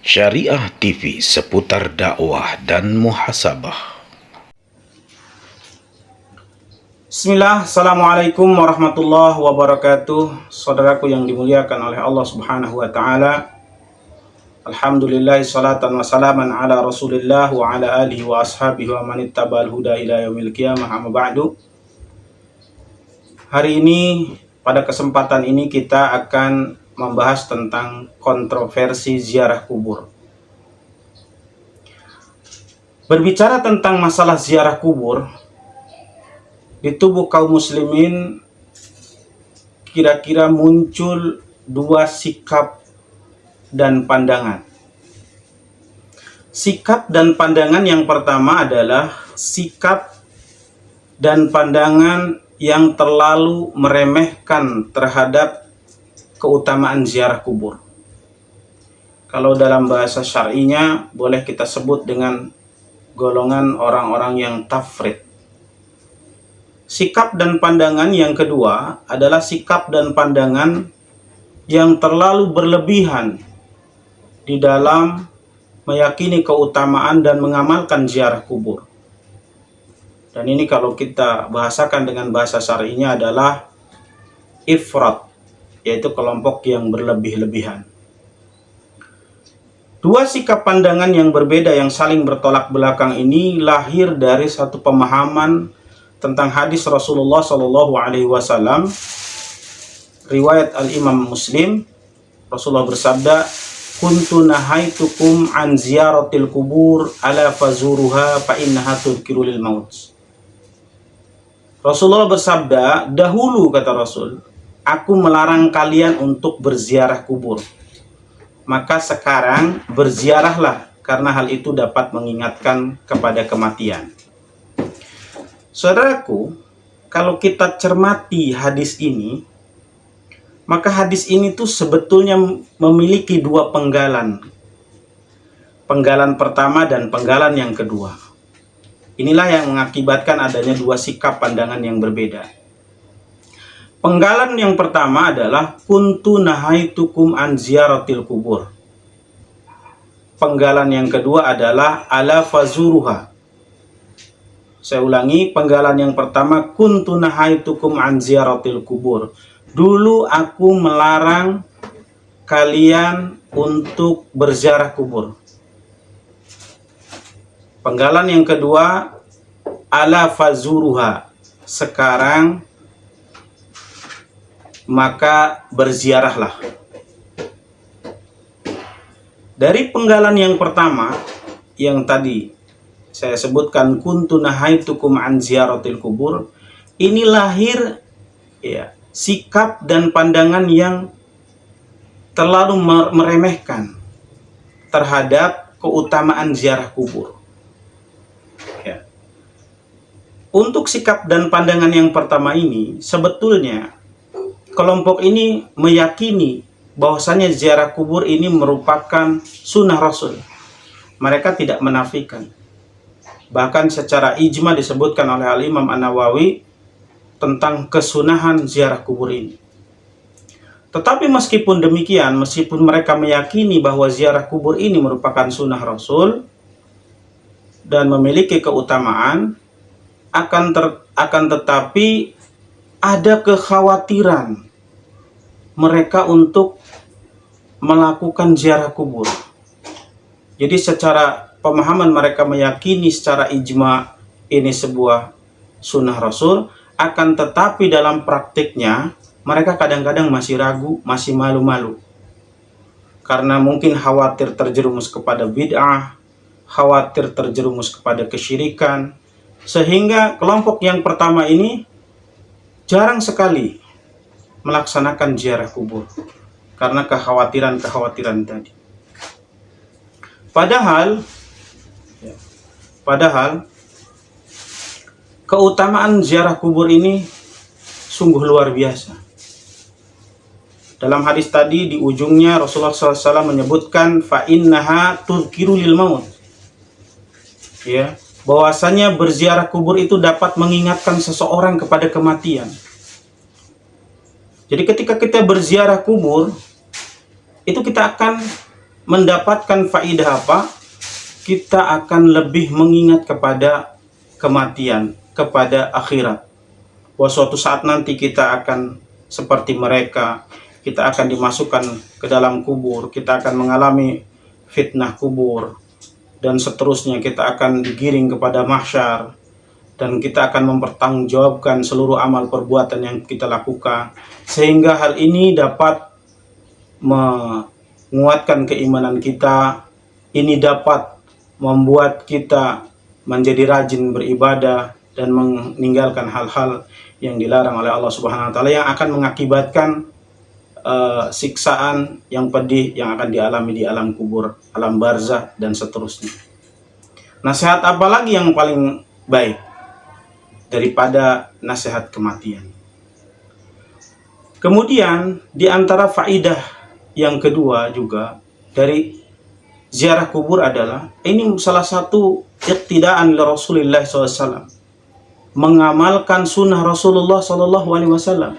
Syariah TV seputar dakwah dan muhasabah. Bismillah, Assalamualaikum warahmatullahi wabarakatuh. Saudaraku yang dimuliakan oleh Allah subhanahu wa ta'ala, alhamdulillah, salatan wa salaman ala rasulillah wa ala alihi wa ashabihi wa manittaba'al huda ila yaumil qiyamah, amma ba'du. Hari ini, pada kesempatan ini kita akan membahas tentang kontroversi ziarah kubur. Berbicara tentang masalah ziarah kubur, di tubuh kaum muslimin kira-kira muncul dua sikap dan pandangan. Sikap dan pandangan yang pertama adalah sikap dan pandangan yang terlalu meremehkan terhadap keutamaan ziarah kubur. Kalau dalam bahasa syar'inya boleh kita sebut dengan golongan orang-orang yang tafrid. Sikap dan pandangan yang kedua adalah sikap dan pandangan yang terlalu berlebihan di dalam meyakini keutamaan dan mengamalkan ziarah kubur. Dan ini kalau kita bahasakan dengan bahasa syar'inya adalah ifrat, yaitu kelompok yang berlebih-lebihan. Dua sikap pandangan yang berbeda yang saling bertolak belakang ini lahir dari satu pemahaman tentang hadis Rasulullah SAW, riwayat Al-Imam Muslim. Rasulullah bersabda, "Kuntu nahaitukum an ziyaratil kubur ala fazuruha fa innaha tudhkirul maut." Rasulullah bersabda, dahulu kata Rasul, aku melarang kalian untuk berziarah kubur. Maka sekarang berziarahlah, karena hal itu dapat mengingatkan kepada kematian. Saudaraku, kalau kita cermati hadis ini, maka hadis ini tuh sebetulnya memiliki dua penggalan. Penggalan pertama dan penggalan yang kedua. Inilah yang mengakibatkan adanya dua sikap pandangan yang berbeda. Penggalan yang pertama adalah kuntu nahaitukum an ziyaratil kubur. Penggalan yang kedua adalah ala fazuruha. Saya ulangi, penggalan yang pertama kuntu nahaitukum an ziyaratil kubur. Dulu aku melarang kalian untuk berziarah kubur. Penggalan yang kedua ala fazuruha. Sekarang maka berziarahlah. Dari penggalan yang pertama yang tadi saya sebutkan kuntu nahaitukum an ziyaratil kubur, ini lahir sikap dan pandangan yang terlalu meremehkan terhadap keutamaan ziarah kubur. Untuk sikap dan pandangan yang pertama ini, sebetulnya kelompok ini meyakini bahwasanya ziarah kubur ini merupakan sunnah Rasul. Mereka tidak menafikan. Bahkan secara ijma disebutkan oleh Al-Imam An-Nawawi tentang kesunahan ziarah kubur ini. Tetapi meskipun demikian, meskipun mereka meyakini bahwa ziarah kubur ini merupakan sunnah Rasul dan memiliki keutamaan, akan tetapi ada kekhawatiran mereka untuk melakukan ziarah kubur. Jadi secara pemahaman mereka meyakini secara ijma ini sebuah sunnah Rasul, akan tetapi dalam praktiknya mereka kadang-kadang masih ragu, masih malu-malu. Karena mungkin khawatir terjerumus kepada bid'ah, khawatir terjerumus kepada kesyirikan, sehingga kelompok yang pertama ini jarang sekali melaksanakan ziarah kubur karena kekhawatiran tadi. Padahal keutamaan ziarah kubur ini sungguh luar biasa. Dalam hadis tadi di ujungnya Rasulullah SAW menyebutkan fa innaha tudhkirul maut. Bahwasanya berziarah kubur itu dapat mengingatkan seseorang kepada kematian. Jadi ketika kita berziarah kubur, itu kita akan mendapatkan faidah apa? Kita akan lebih mengingat kepada kematian, kepada akhirat. Bahwa suatu saat nanti kita akan seperti mereka, kita akan dimasukkan ke dalam kubur, kita akan mengalami fitnah kubur, dan seterusnya kita akan digiring kepada mahsyar, dan kita akan mempertanggungjawabkan seluruh amal perbuatan yang kita lakukan, sehingga hal ini dapat menguatkan keimanan kita. Ini dapat membuat kita menjadi rajin beribadah dan meninggalkan hal-hal yang dilarang oleh Allah Subhanahu wa taala, yang akan mengakibatkan siksaan yang pedih yang akan dialami di alam kubur, alam barzah, dan seterusnya. Nasihat apa lagi yang paling baik daripada nasihat kematian? Kemudian di antara faidah yang kedua juga dari ziarah kubur adalah, ini salah satu iqtidaan li Rasulullah SAW, mengamalkan sunnah Rasulullah SAW.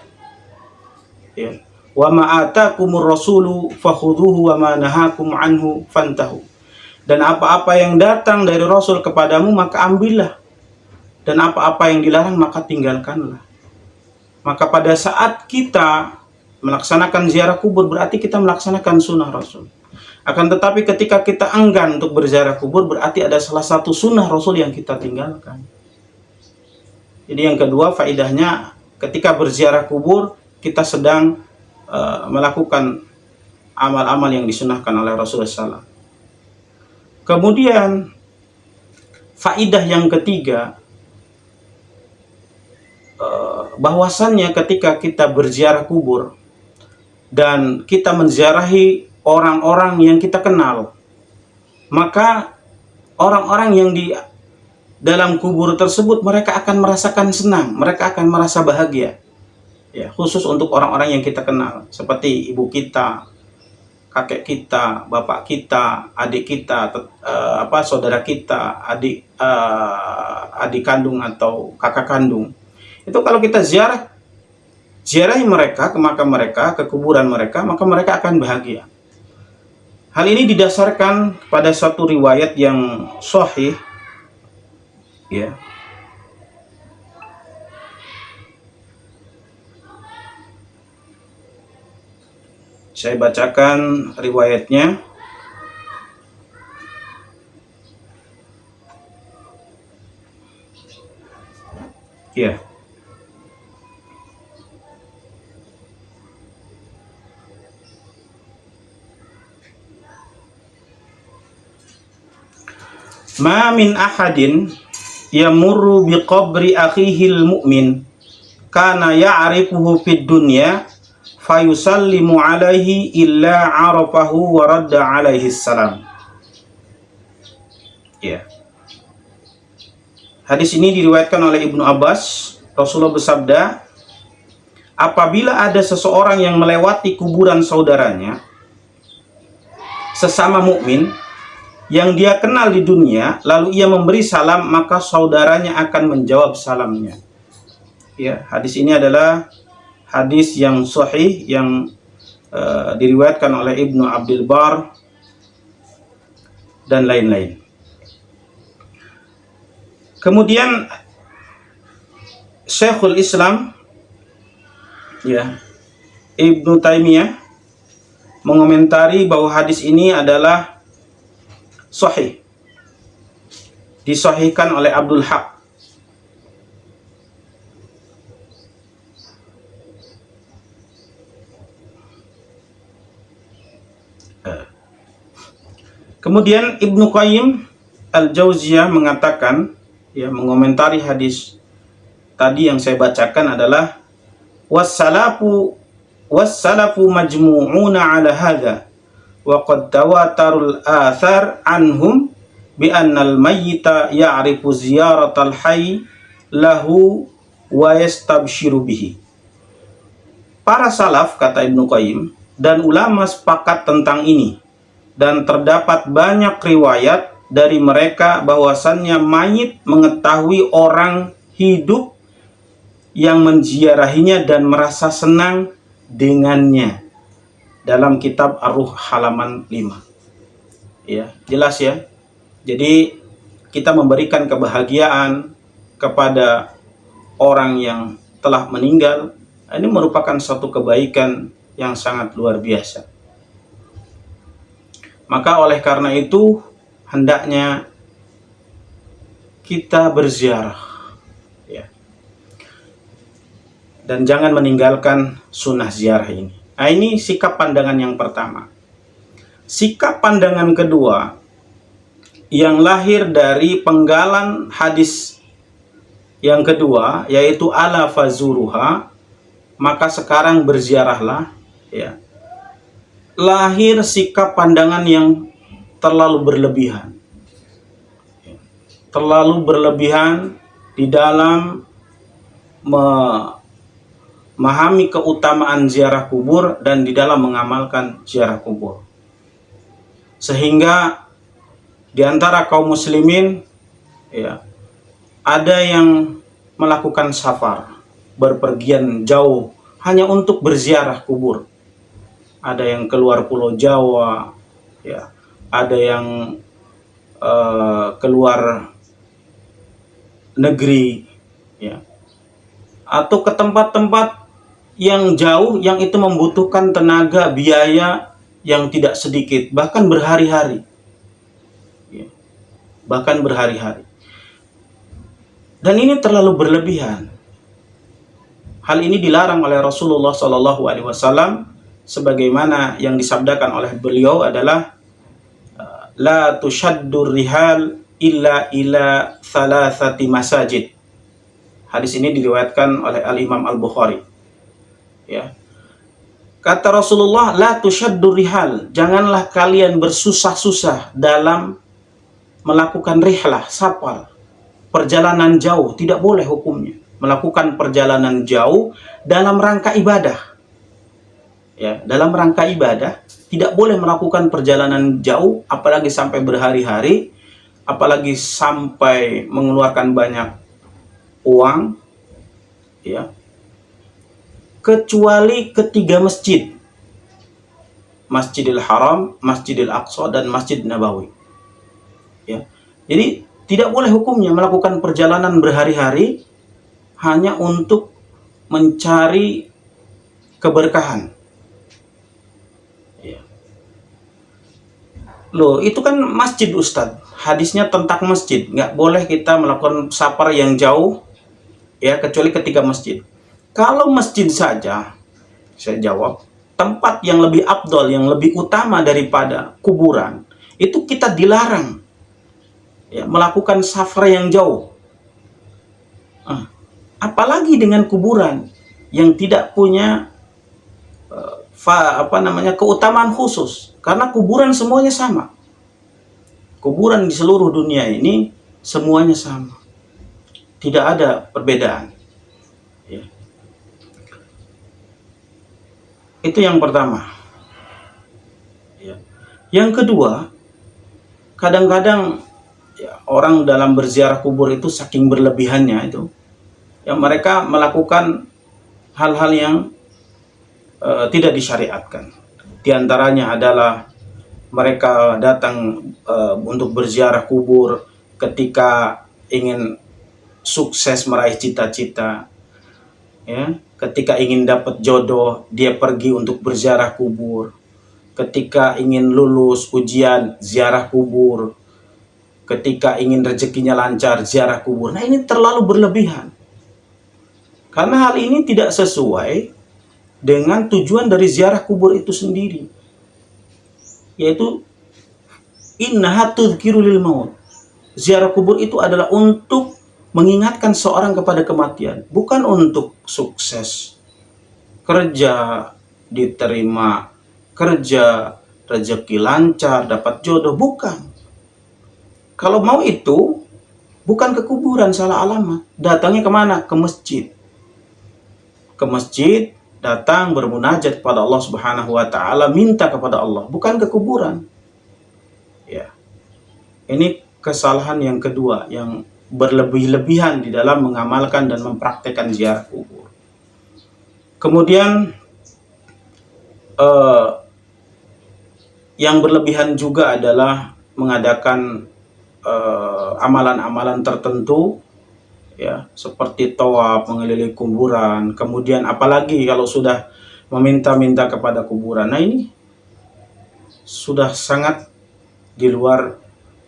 Ya. Wa ma atakumur rasulu fakhudhuhu wa ma nahakum anhu fantahu. Dan apa-apa yang datang dari Rasul kepadamu maka ambillah, dan apa-apa yang dilarang maka tinggalkanlah. Maka pada saat kita melaksanakan ziarah kubur berarti kita melaksanakan sunnah Rasul. Akan tetapi ketika kita enggan untuk berziarah kubur berarti ada salah satu sunnah Rasul yang kita tinggalkan. Jadi yang kedua faidahnya, ketika berziarah kubur kita sedang melakukan amal-amal yang disunnahkan oleh Rasulullah SAW. Kemudian faidah yang ketiga, bahwasannya ketika kita berziarah kubur dan kita menziarahi orang-orang yang kita kenal, maka orang-orang yang di dalam kubur tersebut mereka akan merasakan senang, mereka akan merasa bahagia. Ya, khusus untuk orang-orang yang kita kenal, seperti ibu kita, kakek kita, bapak kita, adik kita, saudara kita, adik kandung atau kakak kandung. Itu kalau kita ziarahi mereka ke makam mereka, ke kuburan mereka, maka mereka akan bahagia. Hal ini didasarkan pada suatu riwayat yang sahih, ya. Saya bacakan riwayatnya. Ya. Ma min ahadin yamurru biqabri akhihil mu'min kana ya'rifuhu fid dunya fayusallimu alaihi illa arafahu wa radda alaihi salam. Ya. Hadis ini diriwayatkan oleh Ibnu Abbas. Rasulullah bersabda, apabila ada seseorang yang melewati kuburan saudaranya sesama mukmin yang dia kenal di dunia, lalu ia memberi salam, maka saudaranya akan menjawab salamnya. Ya, hadis ini adalah hadis yang sahih yang diriwayatkan oleh Ibnu Abdul Bar dan lain-lain. Kemudian Syekhul Islam, ya, Ibnu Taimiyah mengomentari bahwa hadis ini adalah sahih, disahihkan oleh Abdul Haq. Kemudian Ibnu Qayyim Al-Jauziyah mengatakan, ya, mengomentari hadis tadi yang saya bacakan adalah wassalafu majmu'una ala hadha wa qad tawatarul athar anhum bi annal mayyita ya'rifu ziyaratal hayy lahu wa yastabshiru bihi. Para salaf, kata Ibnu Qayyim, dan ulama sepakat tentang ini, dan terdapat banyak riwayat dari mereka bahwasannya mayit mengetahui orang hidup yang menziarahinya dan merasa senang dengannya, dalam kitab Ar-Ruh halaman 5. Ya, jelas ya. Jadi kita memberikan kebahagiaan kepada orang yang telah meninggal, ini merupakan suatu kebaikan yang sangat luar biasa. Maka oleh karena itu hendaknya kita berziarah, ya, dan jangan meninggalkan sunnah ziarah ini. Nah, ini sikap pandangan yang pertama. Sikap pandangan kedua yang lahir dari penggalan hadis yang kedua, yaitu ala fazuruha, maka sekarang berziarahlah, ya. Lahir sikap pandangan yang terlalu berlebihan. Terlalu berlebihan di dalam memahami keutamaan ziarah kubur dan di dalam mengamalkan ziarah kubur. Sehingga di antara kaum muslimin, ya, ada yang melakukan safar, berpergian jauh hanya untuk berziarah kubur. Ada yang keluar Pulau Jawa, ya, ada yang keluar negeri, ya, atau ke tempat-tempat yang jauh yang itu membutuhkan tenaga, biaya yang tidak sedikit, bahkan berhari-hari, ya, bahkan berhari-hari. Dan ini terlalu berlebihan. Hal ini dilarang oleh Rasulullah SAW, sebagaimana yang disabdakan oleh beliau adalah la tushaddur rihal illa ila thalathati masajid. Hadis ini diriwayatkan oleh Al-Imam Al-Bukhari. Ya. Kata Rasulullah, la tushaddur rihal, janganlah kalian bersusah-susah dalam melakukan rihlah, safar, perjalanan jauh, tidak boleh hukumnya. Melakukan perjalanan jauh dalam rangka ibadah. Ya, dalam rangka ibadah, tidak boleh melakukan perjalanan jauh, apalagi sampai berhari-hari, apalagi sampai mengeluarkan banyak uang, ya, kecuali ketiga masjid, Masjidil Haram, Masjidil Aqsa, dan Masjid Nabawi. Ya, jadi tidak boleh hukumnya melakukan perjalanan berhari-hari hanya untuk mencari keberkahan. Ya. Loh, itu kan masjid, Ustadz. Hadisnya tentang masjid. Nggak boleh kita melakukan safar yang jauh, ya, kecuali ketiga masjid. Kalau masjid saja, saya jawab, tempat yang lebih afdol, yang lebih utama daripada kuburan, itu kita dilarang, ya, melakukan safar yang jauh. Apalagi dengan kuburan yang tidak punya keutamaan khusus, karena kuburan semuanya sama. Kuburan di seluruh dunia ini semuanya sama, tidak ada perbedaan. Ya. Itu yang pertama. Ya. Yang kedua, kadang-kadang, ya, orang dalam berziarah kubur itu saking berlebihannya itu, ya, mereka melakukan hal-hal yang tidak disyariatkan. Di antaranya adalah mereka datang untuk berziarah kubur ketika ingin sukses meraih cita-cita, ya, ketika ingin dapat jodoh dia pergi untuk berziarah kubur, ketika ingin lulus ujian ziarah kubur, ketika ingin rezekinya lancar ziarah kubur. Nah, ini terlalu berlebihan, karena hal ini tidak sesuai dengan tujuan dari ziarah kubur itu sendiri, yaitu innaha tudhkiru lil maut. Ziarah kubur itu adalah untuk mengingatkan seorang kepada kematian, bukan untuk sukses, kerja diterima, kerja rezeki lancar, dapat jodoh, bukan. Kalau mau itu, bukan ke kuburan, salah alamat. Datangnya kemana? Ke masjid. Ke masjid, datang bermunajat kepada Allah Subhanahu wa Ta'ala, minta kepada Allah, bukan ke kuburan. Ya. Ini kesalahan yang kedua, yang berlebih-lebihan di dalam mengamalkan dan mempraktekkan ziarah kubur. Kemudian yang berlebihan juga adalah mengadakan amalan-amalan tertentu, ya, seperti tawaf, mengelilingi kuburan, kemudian apalagi kalau sudah meminta-minta kepada kuburan. Nah, ini sudah sangat di luar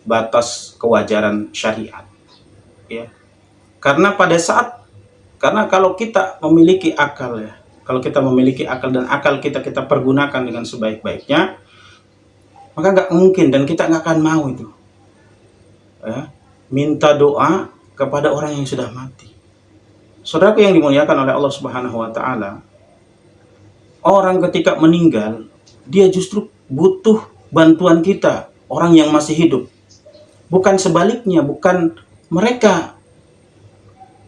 batas kewajaran syariat, ya. Karena kalau kita memiliki akal, ya, kalau kita memiliki akal dan akal kita pergunakan dengan sebaik-baiknya, maka nggak mungkin dan kita nggak akan mau itu, ya, minta doa kepada orang yang sudah mati. Saudaraku yang dimuliakan oleh Allah Subhanahu wa Ta'ala, orang ketika meninggal, dia justru butuh bantuan kita, orang yang masih hidup. Bukan sebaliknya, bukan mereka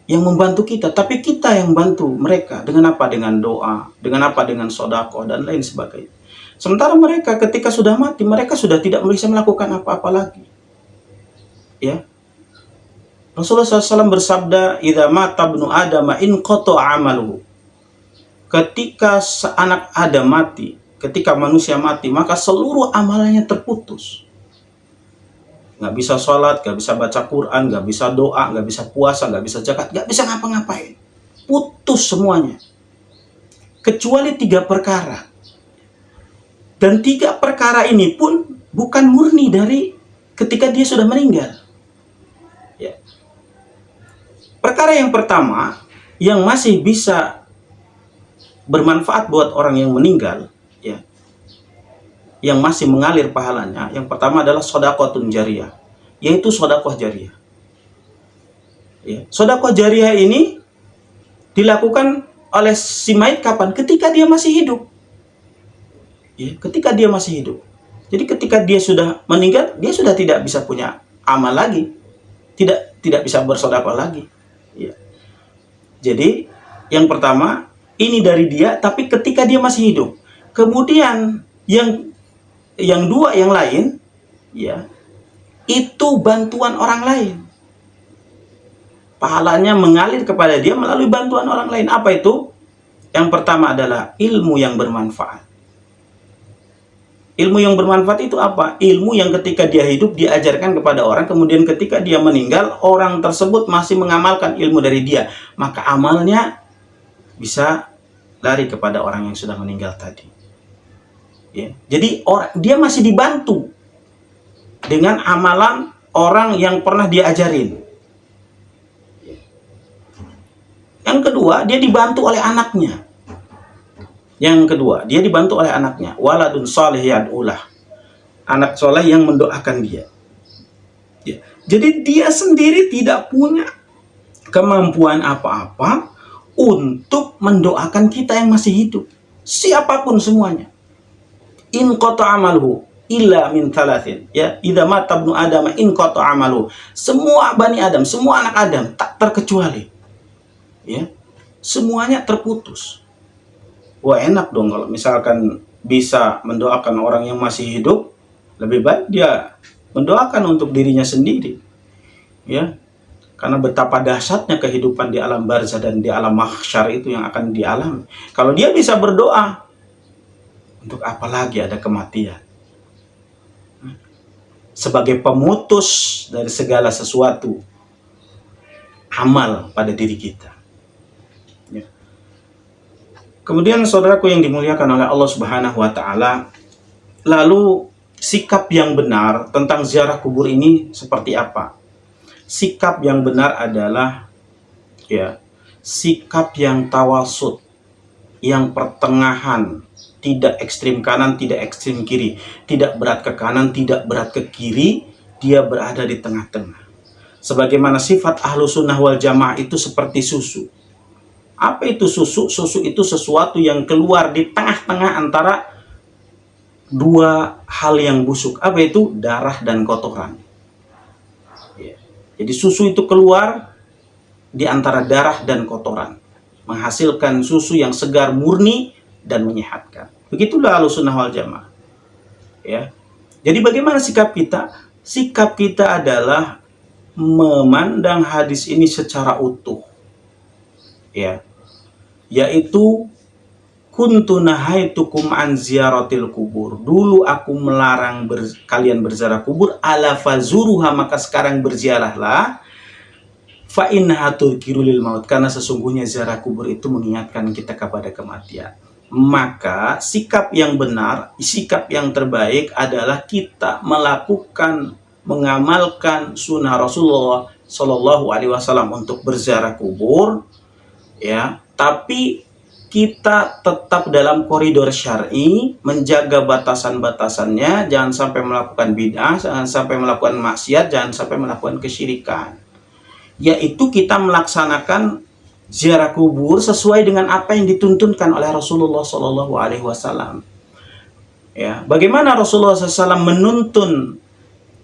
yang membantu kita, tapi kita yang bantu mereka. Dengan apa? Dengan doa. Dengan apa? Dengan sedekah dan lain sebagainya. Sementara mereka ketika sudah mati, mereka sudah tidak bisa melakukan apa-apa lagi. Ya. Rasulullah SAW bersabda, "Idza mata ibnu Adam inqata'a 'amaluhu." Ketika anak Adam mati, ketika manusia mati, maka seluruh amalannya terputus. Nggak bisa sholat, nggak bisa baca Quran, nggak bisa doa, nggak bisa puasa, nggak bisa zakat, nggak bisa ngapa-ngapain. Putus semuanya. Kecuali 3 perkara. Dan 3 perkara ini pun bukan murni dari ketika dia sudah meninggal. Ya. Perkara yang pertama, yang masih bisa bermanfaat buat orang yang meninggal, ya, yang masih mengalir pahalanya, yang pertama adalah shadaqatun jariyah, yaitu sedekah jariyah. Ya, sedekah jariyah ini dilakukan oleh si mayit kapan? Ketika dia masih hidup. Ya, ketika dia masih hidup. Jadi ketika dia sudah meninggal, dia sudah tidak bisa punya amal lagi, tidak bisa bersedekah lagi. Ya. Jadi yang pertama ini dari dia, tapi ketika dia masih hidup. Kemudian yang dua yang lain, ya, itu bantuan orang lain. Pahalanya mengalir kepada dia melalui bantuan orang lain. Apa itu? Yang pertama adalah ilmu yang bermanfaat. Ilmu yang bermanfaat itu apa? Ilmu yang ketika dia hidup diajarkan kepada orang, kemudian ketika dia meninggal, orang tersebut masih mengamalkan ilmu dari dia. Maka amalnya bisa lari kepada orang yang sudah meninggal tadi. Ya. Jadi dia masih dibantu dengan amalan orang yang pernah dia ajarin. Yang kedua, dia dibantu oleh anaknya. Waladun salih yad'ulah. Anak soleh yang mendoakan dia. Ya. Jadi dia sendiri tidak punya kemampuan apa-apa untuk mendoakan kita yang masih hidup. Siapapun semuanya. In qata amaluhu illa min thalathin. Ya, idza mata ibnu Adam in qata amaluhu. Semua Bani Adam, semua anak Adam tak terkecuali. Ya. Semuanya terputus. Wah, enak dong kalau misalkan bisa mendoakan orang yang masih hidup, lebih baik dia mendoakan untuk dirinya sendiri. Ya. Karena betapa dahsyatnya kehidupan di alam barzah dan di alam mahsyar itu yang akan dialami. Kalau dia bisa berdoa, untuk apa lagi ada kematian? Sebagai pemutus dari segala sesuatu amal pada diri kita. Ya. Kemudian saudaraku yang dimuliakan oleh Allah Subhanahu wa Ta'ala, lalu sikap yang benar tentang ziarah kubur ini seperti apa? Sikap yang benar adalah, ya, sikap yang tawasud, yang pertengahan, tidak ekstrim kanan, tidak ekstrim kiri, tidak berat ke kanan, tidak berat ke kiri, dia berada di tengah-tengah. Sebagaimana sifat ahlu sunnah wal jamaah itu seperti susu. Apa itu susu? Susu itu sesuatu yang keluar di tengah-tengah antara dua hal yang busuk. Apa itu? Darah dan kotoran. Ya. Jadi susu itu keluar di antara darah dan kotoran, menghasilkan susu yang segar, murni, dan menyehatkan. Begitulah ahlussunnah wal jamaah. Ya. Jadi bagaimana sikap kita? Sikap kita adalah memandang hadis ini secara utuh. Ya. Yaitu kuntu nahaitukum an ziyaratil kubur. Dulu aku melarang kalian berziarah kubur, ala fazuruha, maka sekarang berziarahlah. Fa innaha tudhkirul maut, karena sesungguhnya ziarah kubur itu mengingatkan kita kepada kematian. Maka sikap yang benar, sikap yang terbaik adalah kita melakukan, mengamalkan sunnah Rasulullah Shallallahu Alaihi Wasallam untuk berziarah kubur, ya. Tapi kita tetap dalam koridor syar'i, menjaga batasan-batasannya, jangan sampai melakukan bid'ah, jangan sampai melakukan maksiat, jangan sampai melakukan kesyirikan. Yaitu kita melaksanakan ziarah kubur sesuai dengan apa yang dituntunkan oleh Rasulullah Shallallahu Alaihi Wasallam. Ya, bagaimana Rasulullah SAW menuntun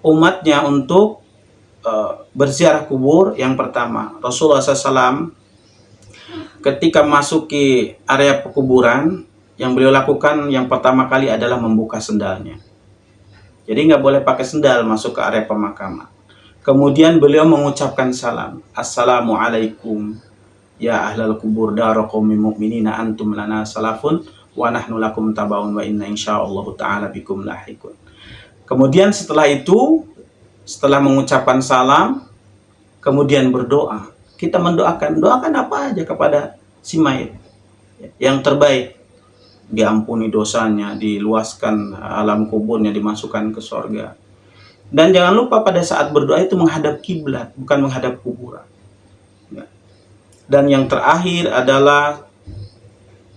umatnya untuk berziarah kubur? Yang pertama, Rasulullah SAW ketika masuki area pekuburan, yang beliau lakukan yang pertama kali adalah membuka sendalnya. Jadi nggak boleh pakai sendal masuk ke area pemakaman. Kemudian beliau mengucapkan salam, Assalamualaikum ya ahlal kubur dara qaumil mu'minina antum lana salafun wa nahnu lakum tabaun wa inna insyaallah ta'ala bikum lahikun. Kemudian setelah itu, setelah mengucapkan salam, kemudian berdoa. Kita doakan apa aja kepada si mayit. Yang terbaik, diampuni dosanya, diluaskan alam kuburnya, dimasukkan ke surga. Dan jangan lupa pada saat berdoa itu menghadap kiblat, bukan menghadap kuburan. Dan yang terakhir adalah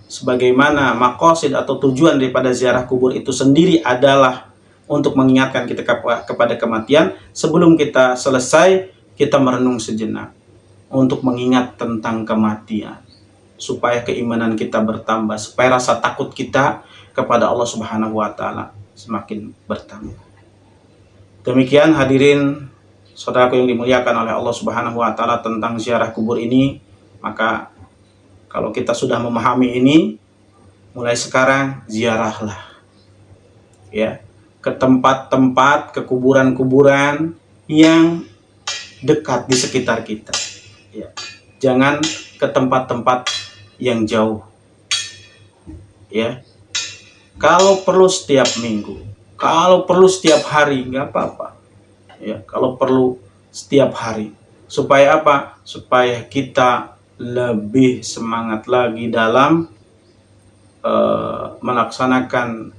sebagaimana maqasid atau tujuan daripada ziarah kubur itu sendiri adalah untuk mengingatkan kita kepada kematian. Sebelum kita selesai, kita merenung sejenak untuk mengingat tentang kematian, supaya keimanan kita bertambah, supaya rasa takut kita kepada Allah Subhanahu wa Ta'ala semakin bertambah. Demikian hadirin saudaraku yang dimuliakan oleh Allah Subhanahu wa Ta'ala tentang ziarah kubur ini. Maka kalau kita sudah memahami ini, mulai sekarang ziarahlah, ya, ke tempat-tempat, ke kuburan-kuburan yang dekat di sekitar kita. Ya, jangan ke tempat-tempat yang jauh. Ya, kalau perlu setiap minggu, kalau perlu setiap hari, nggak apa-apa. Ya, kalau perlu setiap hari, supaya apa? Supaya kita lebih semangat lagi dalam melaksanakan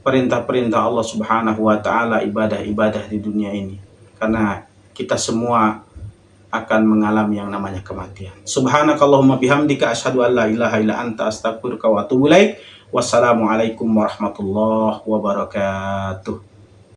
perintah-perintah Allah Subhanahu wa Ta'ala, ibadah-ibadah di dunia ini. Karena kita semua akan mengalami yang namanya kematian. Subhanakallahumma bihamdika asyhadu an la ilaha illa anta astaghfiruka wa atubu ilaik. Wassalamualaikum warahmatullahi wabarakatuh.